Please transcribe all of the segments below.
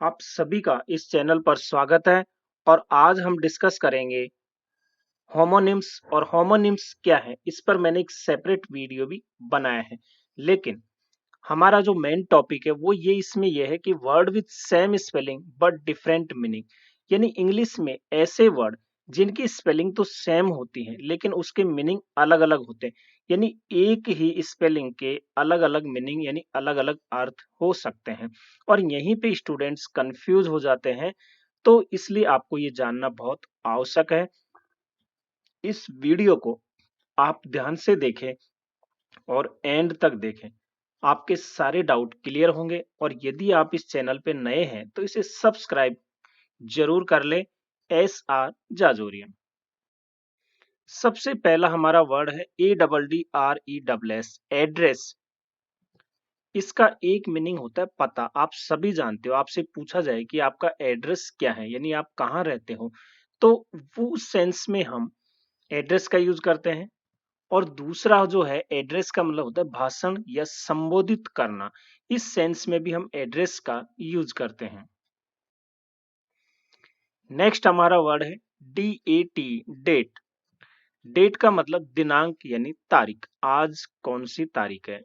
आप सभी का इस चैनल पर स्वागत है और आज हम डिस्कस करेंगे होमोनिम्स और होमोनिम्स क्या है। इस पर मैंने एक सेपरेट वीडियो भी बनाया है, लेकिन हमारा जो मेन टॉपिक है वो इसमें यह है कि word with same spelling but different meaning, यानी इंग्लिश में ऐसे वर्ड जिनकी स्पेलिंग तो सेम होती है लेकिन उसके मीनिंग अलग अलग होते हैं। यानी एक ही स्पेलिंग के अलग अलग मीनिंग यानी अलग अलग अर्थ हो सकते हैं और यहीं पे स्टूडेंट्स कंफ्यूज हो जाते हैं। तो इसलिए आपको ये जानना बहुत आवश्यक है। इस वीडियो को आप ध्यान से देखें और एंड तक देखें, आपके सारे डाउट क्लियर होंगे। और यदि आप इस चैनल पे नए हैं तो इसे सब्सक्राइब जरूर कर ले। SR जाजोरियन। सबसे पहला हमारा वर्ड है ADDRESS, एड्रेस। इसका एक मीनिंग होता है पता। आप सभी जानते हो, आपसे पूछा जाए कि आपका एड्रेस क्या है यानी आप कहाँ रहते हो, तो वो सेंस में हम एड्रेस का यूज करते हैं। और दूसरा जो है एड्रेस का मतलब होता है भाषण या संबोधित करना। इस सेंस में भी हम एड्रेस का यूज करते हैं। नेक्स्ट हमारा वर्ड है DAT, डेट। डेट का मतलब दिनांक यानी तारीख, आज कौन सी तारीख है।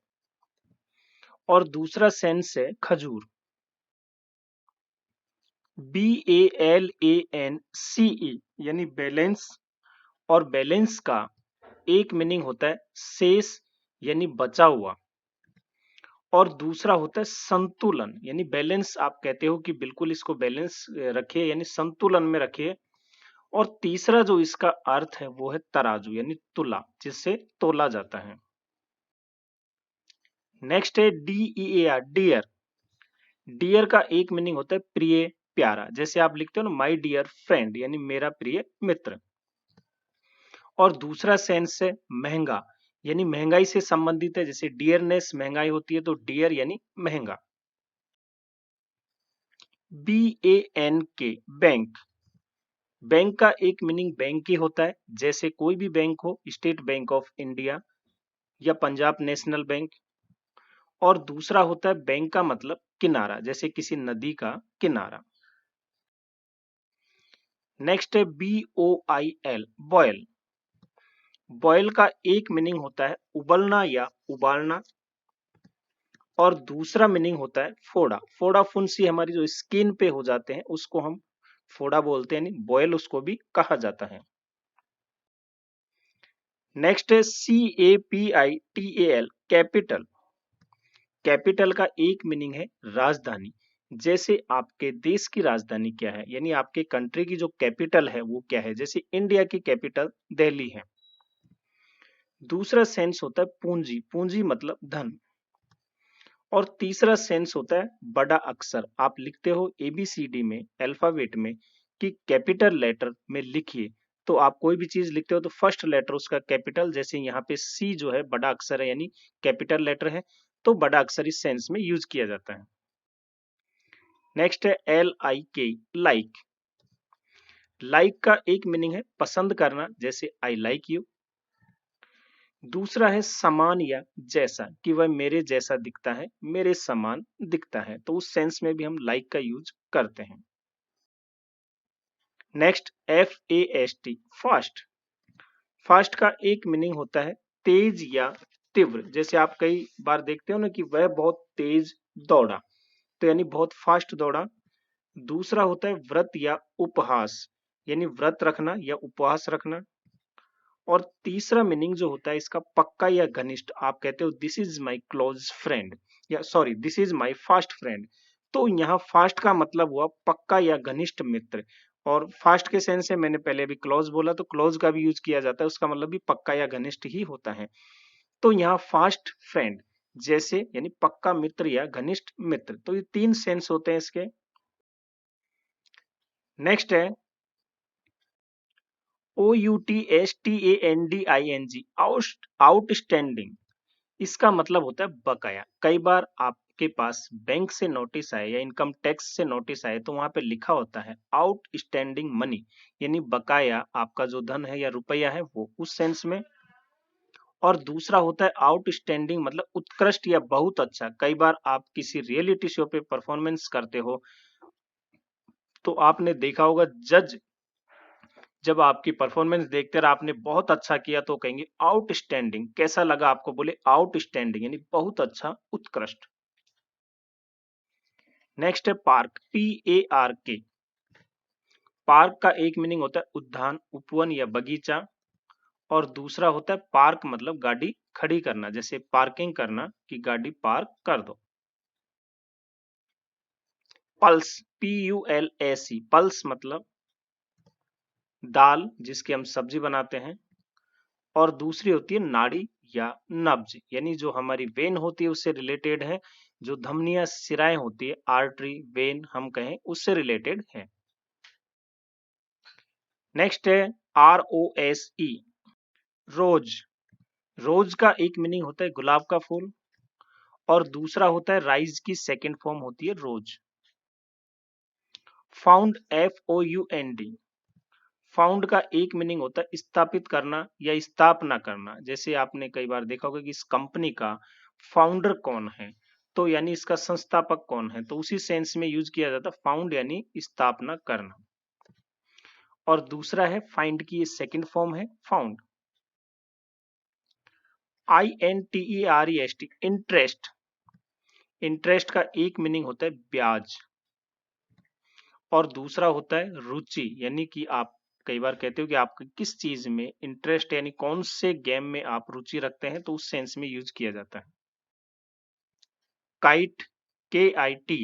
और दूसरा सेंस है खजूर, BALANCE यानी बैलेंस। और बैलेंस का एक मीनिंग होता है शेष यानी बचा हुआ। और दूसरा होता है संतुलन, यानी बैलेंस। आप कहते हो कि बिल्कुल इसको बैलेंस रखिए यानी संतुलन में रखिए। और तीसरा जो इसका अर्थ है वो है तराजू यानी तुला, जिससे तोला जाता है। नेक्स्ट है DEAR, डियर। डियर का एक मीनिंग होता है प्रिय, प्यारा। जैसे आप लिखते हो ना माय डियर फ्रेंड यानी मेरा प्रिय मित्र। और दूसरा सेंस है महंगा, यानी महंगाई से संबंधित है। जैसे डियरनेस महंगाई होती है तो डियर यानी महंगा। BANK, bank. बैंक का एक मीनिंग बैंक ही होता है। जैसे कोई भी बैंक हो, स्टेट बैंक ऑफ इंडिया या पंजाब नेशनल बैंक। और दूसरा होता है बैंक का मतलब किनारा, जैसे किसी नदी का किनारा। नेक्स्ट है BOIL, बॉयल। बॉयल का एक मीनिंग होता है उबलना या उबालना। और दूसरा मीनिंग होता है फोड़ा। फोड़ा फुंसी हमारी जो स्किन पे हो जाते हैं उसको हम फोड़ा बोलते हैं, यानी बॉयल उसको भी कहा जाता है। नेक्स्ट है CAPITAL, कैपिटल। कैपिटल का एक मीनिंग है राजधानी। जैसे आपके देश की राजधानी क्या है, यानी आपके कंट्री की जो कैपिटल है वो क्या है। जैसे इंडिया की कैपिटल दिल्ली है। दूसरा सेंस होता है पूंजी, पूंजी मतलब धन। और तीसरा सेंस होता है बड़ा अक्षर। आप लिखते हो ABCD में, अल्फाबेट में, कि कैपिटल लेटर में लिखिए। तो आप कोई भी चीज लिखते हो तो फर्स्ट लेटर उसका कैपिटल। जैसे यहाँ पे C जो है बड़ा अक्षर है यानी कैपिटल लेटर है, तो बड़ा अक्षर इस सेंस में यूज किया जाता है। नेक्स्ट है LIK, लाइक। लाइक का एक मीनिंग है पसंद करना, जैसे आई लाइक यू। दूसरा है समान या जैसा, कि वह मेरे जैसा दिखता है, मेरे समान दिखता है। तो उस सेंस में भी हम लाइक का यूज करते हैं। Next FAST, fast. फास्ट का एक मीनिंग होता है तेज या तीव्र। जैसे आप कई बार देखते हो ना कि वह बहुत तेज दौड़ा, तो यानी बहुत फास्ट दौड़ा। दूसरा होता है व्रत या उपहास, यानी व्रत रखना या उपवास रखना। और तीसरा मीनिंग जो होता है इसका पक्का या घनिष्ठ। आप कहते हो this is my close friend, या sorry this is my fast friend. तो यहाँ फास्ट का मतलब हुआ पक्का या घनिष्ठ मित्र। और फास्ट के सेंस से मैंने पहले भी क्लोज बोला, तो क्लोज का भी यूज किया जाता है, उसका मतलब भी पक्का या घनिष्ठ ही होता है। तो यहाँ फास्ट फ्रेंड जैसे यानी पक्का मित्र या घनिष्ठ मित्र। तो ये तीन सेंस होते हैं इसके। नेक्स्ट है OUTSTANDING, आउटस्टैंडिंग। इसका मतलब होता है बकाया। कई बार आपके पास बैंक से नोटिस आए या इनकम टैक्स से नोटिस आए तो वहां पे लिखा होता है आउटस्टैंडिंग मनी, यानी बकाया आपका जो धन है या रुपया है वो, उस सेंस में। और दूसरा होता है आउटस्टैंडिंग मतलब उत्कृष्ट या बहुत अच्छा। कई बार आप किसी रियलिटी शो पे परफॉर्मेंस करते हो तो आपने देखा होगा जज जब आपकी परफॉर्मेंस देखते रहे आपने बहुत अच्छा किया तो कहेंगे आउटस्टैंडिंग। कैसा लगा आपको? बोले आउटस्टैंडिंग यानी बहुत अच्छा, उत्कृष्ट। नेक्स्ट है पार्क, PARK। पार्क का एक मीनिंग होता है उद्यान, उपवन या बगीचा, और दूसरा होता है पार्क मतलब गाड़ी खड़ी करना, जैसे पार्किंग करना कि गाड़ी पार्क कर दो। पल्स, PULSE, पल्स मतलब दाल जिसकी हम सब्जी बनाते हैं, और दूसरी होती है नाड़ी या नब्ज, यानी जो हमारी वेन होती है उससे रिलेटेड है, जो धमनियां सिराएं होती है, आर्टरी वेन हम कहें, उससे रिलेटेड है। नेक्स्ट है ROSE, रोज। रोज का एक मीनिंग होता है गुलाब का फूल, और दूसरा होता है राइज की सेकंड फॉर्म होती है रोज। फाउंड, FOUND, फाउंड का एक मीनिंग होता है स्थापित करना या स्थापना करना, जैसे आपने कई बार देखा होगा कि इस कंपनी का फाउंडर कौन है, तो यानी इसका संस्थापक कौन है, तो उसी सेंस में यूज किया जाता है फाउंड यानी स्थापना करना। और दूसरा है फाइंड की सेकंड फॉर्म है फाउंड। INTEREST, interest. इंटरेस्ट का एक मीनिंग होता है ब्याज, और दूसरा होता है रुचि, यानी कि आप कई बार कहते हो कि आपको किस चीज में इंटरेस्ट, यानी कौन से गेम में आप रुचि रखते हैं, तो उस सेंस में यूज किया जाता है। काइट, KIT,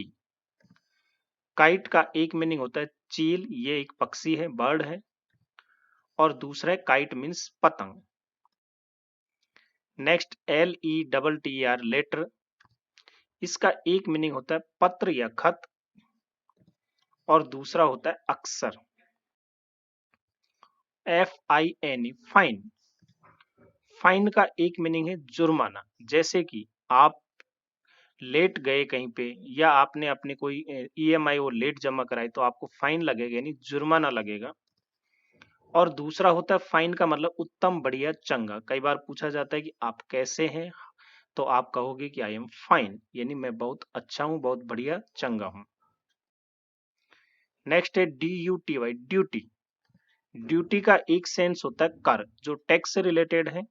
काइट का एक मीनिंग होता है चील, ये एक पक्षी है, बर्ड है, और दूसरा है काइट मीन्स पतंग। Next LETTER, letter. इसका एक मीनिंग होता है पत्र या खत, और दूसरा होता है अक्षर। FIN, fine. फाइन का एक मीनिंग है जुर्माना, जैसे कि आप लेट गए कहीं पे, या आपने अपने कोई EMI वो लेट जमा कराई, तो आपको फाइन लगेगा यानी जुर्माना लगेगा। और दूसरा होता है फाइन का मतलब उत्तम, बढ़िया, चंगा। कई बार पूछा जाता है कि आप कैसे हैं, तो आप कहोगे कि आई एम फाइन, यानी मैं बहुत अच्छा हूं, बहुत बढ़िया, चंगा हूं। नेक्स्ट है DUTY, ड्यूटी। ड्यूटी का एक सेंस होता है कर, जो टैक्स से रिलेटेड है,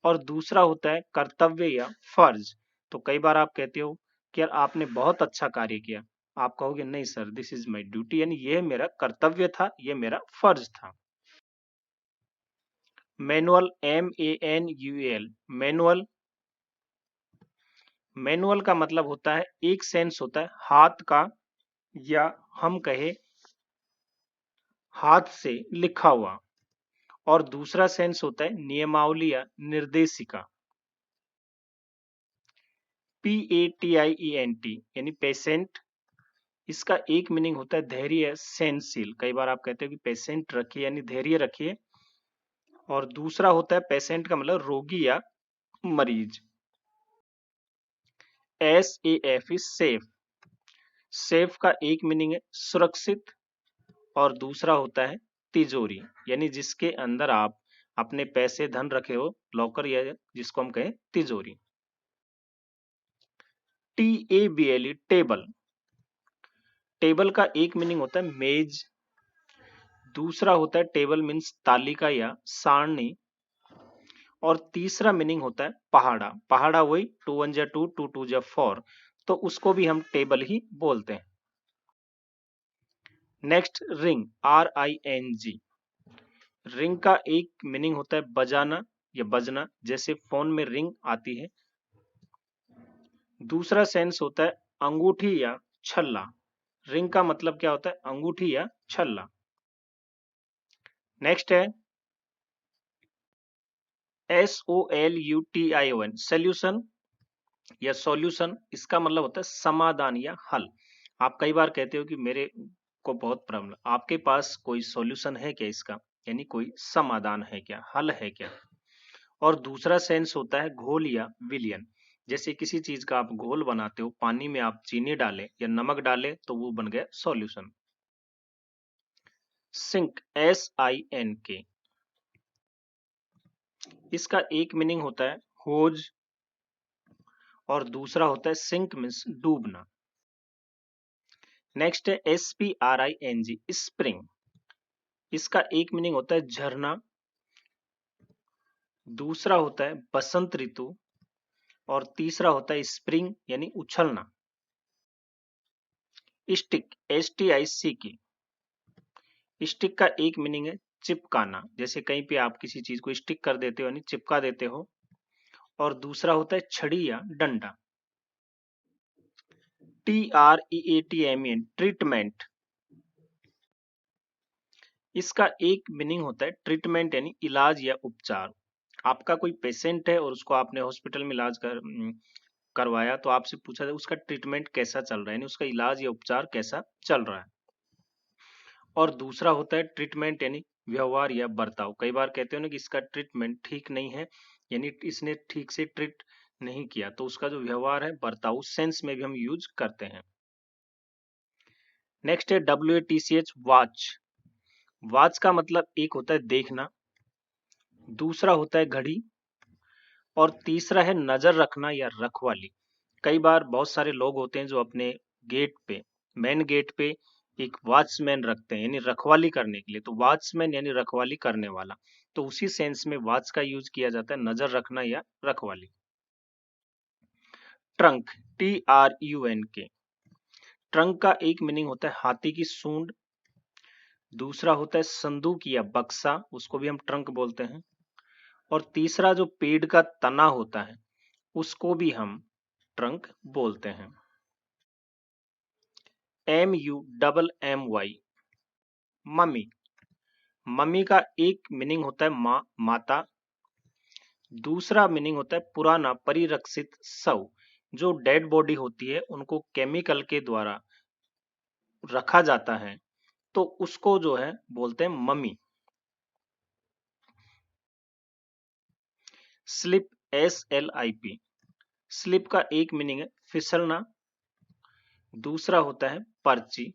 और दूसरा होता है कर्तव्य या फर्ज। तो कई बार आप कहते हो कि यार आपने बहुत अच्छा कार्य किया, आप कहोगे नहीं sir, this is my duty, यानी यह मेरा कर्तव्य था, यह मेरा फर्ज था। Manual, MANUAL, manual. मैनुअल का मतलब होता है, एक सेंस होता है हाथ का, या हम कहे हाथ से लिखा हुआ, और दूसरा सेंस होता है नियमावली या निर्देशिका। PATIENT यानी पेशेंट। इसका एक मीनिंग होता है धैर्य, सहनशील। कई बार आप कहते हो कि पेशेंट रखिए यानी धैर्य रखिए, और दूसरा होता है पेशेंट का मतलब रोगी या मरीज। SAF is safe. सेफ का एक मीनिंग है सुरक्षित, और दूसरा होता है तिजोरी, यानी जिसके अंदर आप अपने पैसे धन रखे हो, लॉकर, या जिसको हम कहें तिजोरी। TABLE, table. टेबल का एक मीनिंग होता है मेज, दूसरा होता है टेबल मीन्स तालिका या सारणी, और तीसरा मीनिंग होता है पहाड़ा। पहाड़ा वही 2 1 जा 2 2 2 जा 4, तो उसको भी हम टेबल ही बोलते हैं। Next ring, RING। रिंग का एक मीनिंग होता है बजाना या बजना, जैसे फोन में रिंग आती है। दूसरा सेंस होता है अंगूठी या छल्ला। रिंग का मतलब क्या होता है? अंगूठी या छल्ला। नेक्स्ट है SOLUTION, सोल्यूशन या सॉल्यूशन। इसका मतलब होता है समाधान या हल। आप कई बार कहते हो कि मेरे को बहुत प्रॉब्लम, आपके पास कोई सॉल्यूशन है क्या इसका, यानी कोई समाधान है क्या, हल है क्या। और दूसरा सेंस होता है घोल या विलयन, जैसे किसी चीज का आप घोल बनाते हो, पानी में आप चीनी डालें या नमक डालें तो वो बन गया सॉल्यूशन। Sink, SINK। इसका एक मीनिंग होता है होज, और दूसरा होता है सिंक मीन्स डूबना। नेक्स्ट है SPRING, स्प्रिंग। इसका एक मीनिंग होता है झरना, दूसरा होता है बसंत ऋतु और तीसरा होता है स्प्रिंग यानी उछलना। स्टिक, STICK, स्टिक का एक मीनिंग है चिपकाना, जैसे कहीं पे आप किसी चीज को स्टिक कर देते हो यानी चिपका देते हो। और दूसरा होता है छड़ी या डंडा। TREATMEN, treatment. इसका एक मीनिंग होता है ट्रीटमेंट यानी इलाज या उपचार। आपका कोई पेशेंट है और उसको आपने हॉस्पिटल में इलाज करवाया, तो आपसे पूछा जाए उसका ट्रीटमेंट कैसा चल रहा है, यानी उसका इलाज या उपचार कैसा चल रहा है। और दूसरा होता है ट्रीटमेंट यानी व्यवहार या बर्ताव। कई बार कहते हो ना कि इसका ट्रीटमेंट ठीक नहीं है, यानी इसने ठीक से ट्रीट नहीं किया, तो उसका जो व्यवहार है, बर्ताव, उस सेंस में भी हम यूज करते हैं। नेक्स्ट है WATCH, वॉच। वॉच का मतलब एक होता है देखना, दूसरा होता है घड़ी और तीसरा है नजर रखना या रखवाली। कई बार बहुत सारे लोग होते हैं जो अपने गेट पे, मेन गेट पे एक वॉचमैन रखते हैं यानी रखवाली करने के लिए, तो वॉचमैन यानी रखवाली करने वाला। तो उसी सेंस में वॉच का यूज किया जाता है, नजर रखना या रखवाली। ट्रंक, TRUNK, ट्रंक का एक मीनिंग होता है हाथी की सूंड, दूसरा होता है संदूक या बक्सा, उसको भी हम ट्रंक बोलते हैं। और तीसरा जो पेड़ का तना होता है उसको भी हम ट्रंक बोलते हैं। MUMMY, mummy. मम्मी का एक मीनिंग होता है माँ, माता, दूसरा मीनिंग होता है पुराना परिरक्षित शव। जो डेड बॉडी होती है उनको केमिकल के द्वारा रखा जाता है, तो उसको जो है बोलते हैं मम्मी। स्लिप, SLIP, स्लिप का एक मीनिंग है फिसलना, दूसरा होता है पर्ची।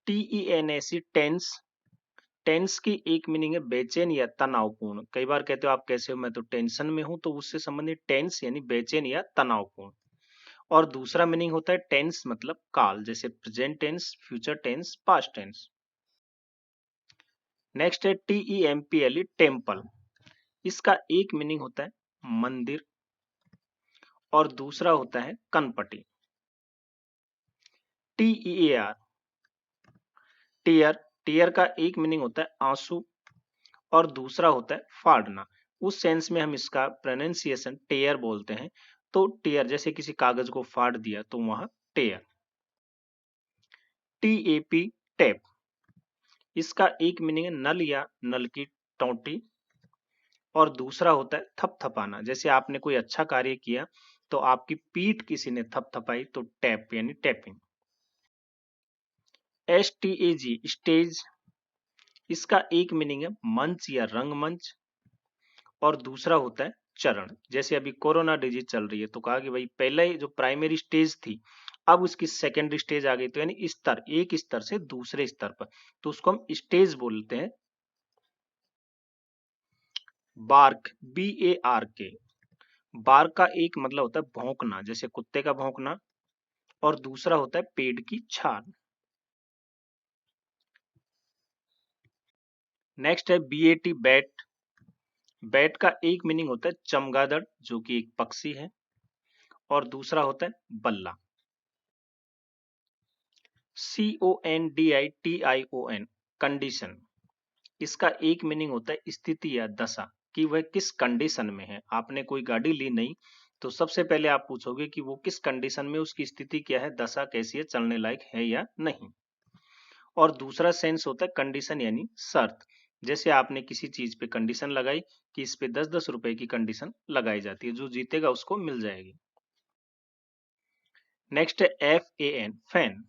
TENSE, टेंस, टेंस की एक मीनिंग है बेचैन या तनावपूर्ण। कई बार कहते हो आप कैसे हो, मैं तो टेंशन में हूं, तो उससे संबंधित टेंस यानी बेचैन या तनावपूर्ण। और दूसरा मीनिंग होता है टेंस मतलब काल, जैसे present tense, future tense, past tense. Next है TEMPLE, टेम्पल। इसका एक मीनिंग होता है मंदिर और दूसरा होता है कनपटी। TEAR, टीयर, टीयर का एक मीनिंग होता है आंसू और दूसरा होता है फाड़ना। उस सेंस में हम इसका प्रोनाउंसिएशन टेयर बोलते हैं। तो टेयर जैसे किसी कागज को फाड़ दिया तो वहां टेयर। TAP, टैप, इसका एक मीनिंग है नल या नल की टोंटी और दूसरा होता है थपथपाना। जैसे आपने कोई अच्छा कार्य किया तो आपकी पीठ किसी ने थपथपाई, तो टैप यानी टैपिंग। STAG, स्टेज, इसका एक मीनिंग है मंच या रंगमंच और दूसरा होता है चरण। जैसे अभी कोरोना डिजीज चल रही है, तो कहा कि भाई पहले जो प्राइमरी स्टेज थी अब उसकी सेकेंडरी स्टेज आ गई, तो यानी स्तर, एक स्तर से दूसरे स्तर पर, तो उसको हम स्टेज बोलते हैं। बार्क, BARK, बार्क का एक मतलब होता है भौंकना, जैसे कुत्ते का भौंकना और दूसरा होता है पेड़ की छाल। नेक्स्ट है BAT, बैट। बैट का एक मीनिंग होता है चमगादड़, जो कि एक पक्षी है और दूसरा होता है बल्ला। CONDITION, कंडीशन, इसका एक मीनिंग होता है स्थिति या दशा, कि वह किस कंडीशन में है। आपने कोई गाड़ी ली नहीं, तो सबसे पहले आप पूछोगे कि वो किस कंडीशन में, उसकी स्थिति क्या है, दशा कैसी है, चलने लायक है या नहीं। और दूसरा सेंस होता है कंडीशन यानी शर्त। जैसे आपने किसी चीज पे कंडीशन लगाई कि इस पे 10-10 रुपए की कंडीशन लगाई जाती है, जो जीतेगा उसको मिल जाएगी। नेक्स्ट है FAN, फैन।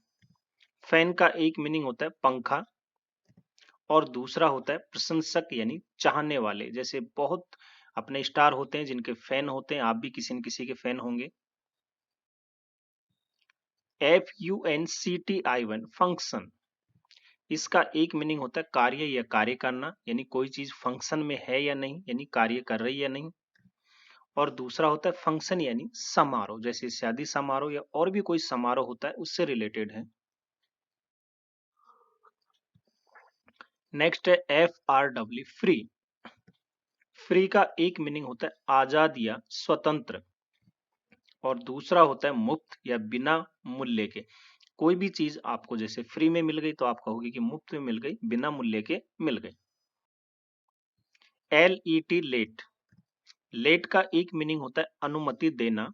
फैन का एक मीनिंग होता है पंखा और दूसरा होता है प्रशंसक यानी चाहने वाले। जैसे बहुत अपने स्टार होते हैं जिनके फैन होते हैं, आप भी किसी न किसी के फैन होंगे। FUNCTION, फंक्शन, इसका एक मीनिंग होता है कार्य या कार्य करना, यानी कोई चीज फंक्शन में है या नहीं, यानी कार्य कर रही है या नहीं। और दूसरा होता है फंक्शन यानी समारोह, जैसे शादी समारोह या और भी कोई समारोह होता है उससे रिलेटेड है। नेक्स्ट है FRW फ्री। फ्री का एक मीनिंग होता है आजाद या स्वतंत्र, और दूसरा होता है मुफ्त या बिना मूल्य के। कोई भी चीज आपको जैसे फ्री में मिल गई तो आप कहोगे कि मुफ्त में मिल गई, बिना मूल्य के मिल गई। LET late. लेट का एक मीनिंग होता है अनुमति देना,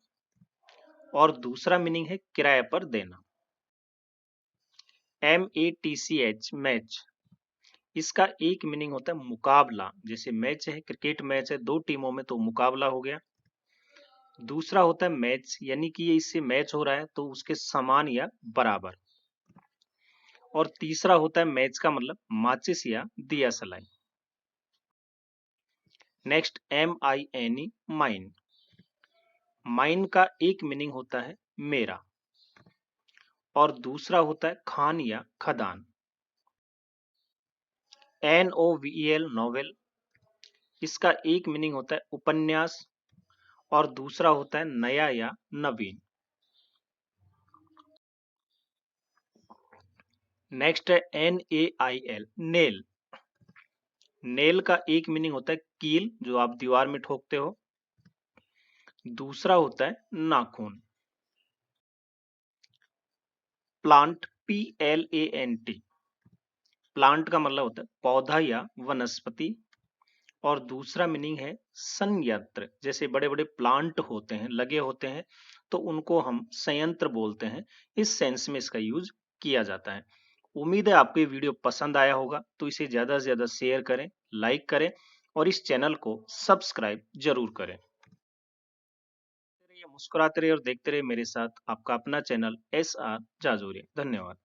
और दूसरा मीनिंग है किराए पर देना। MATCH match. इसका एक मीनिंग होता है मुकाबला, जैसे मैच है, क्रिकेट मैच है दो टीमों में तो मुकाबला हो गया। दूसरा होता है मैच, यानी कि ये इससे मैच हो रहा है तो उसके समान या बराबर। और तीसरा होता है मैच का मतलब माचिस या दिया सलाई। Next MINE mine. माइन का एक मीनिंग होता है मेरा, और दूसरा होता है खान या खदान। NOVEL novel. इसका एक मीनिंग होता है उपन्यास, और दूसरा होता है नया या नवीन। नेक्स्ट है NAIL नेल। नेल का एक मीनिंग होता है कील, जो आप दीवार में ठोकते हो। दूसरा होता है नाखून। Plant PLANT। प्लांट का मतलब होता है पौधा या वनस्पति, और दूसरा मीनिंग है संयंत्र, जैसे बड़े बड़े प्लांट होते हैं, लगे होते हैं, तो उनको हम संयंत्र बोलते हैं। इस सेंस में इसका यूज किया जाता है। उम्मीद है आपको ये वीडियो पसंद आया होगा, तो इसे ज्यादा से ज्यादा शेयर करें, लाइक करें, और इस चैनल को सब्सक्राइब जरूर करें। मुस्कुराते रहिए और देखते रहिए मेरे साथ आपका अपना चैनल SR जाजोरिया। धन्यवाद।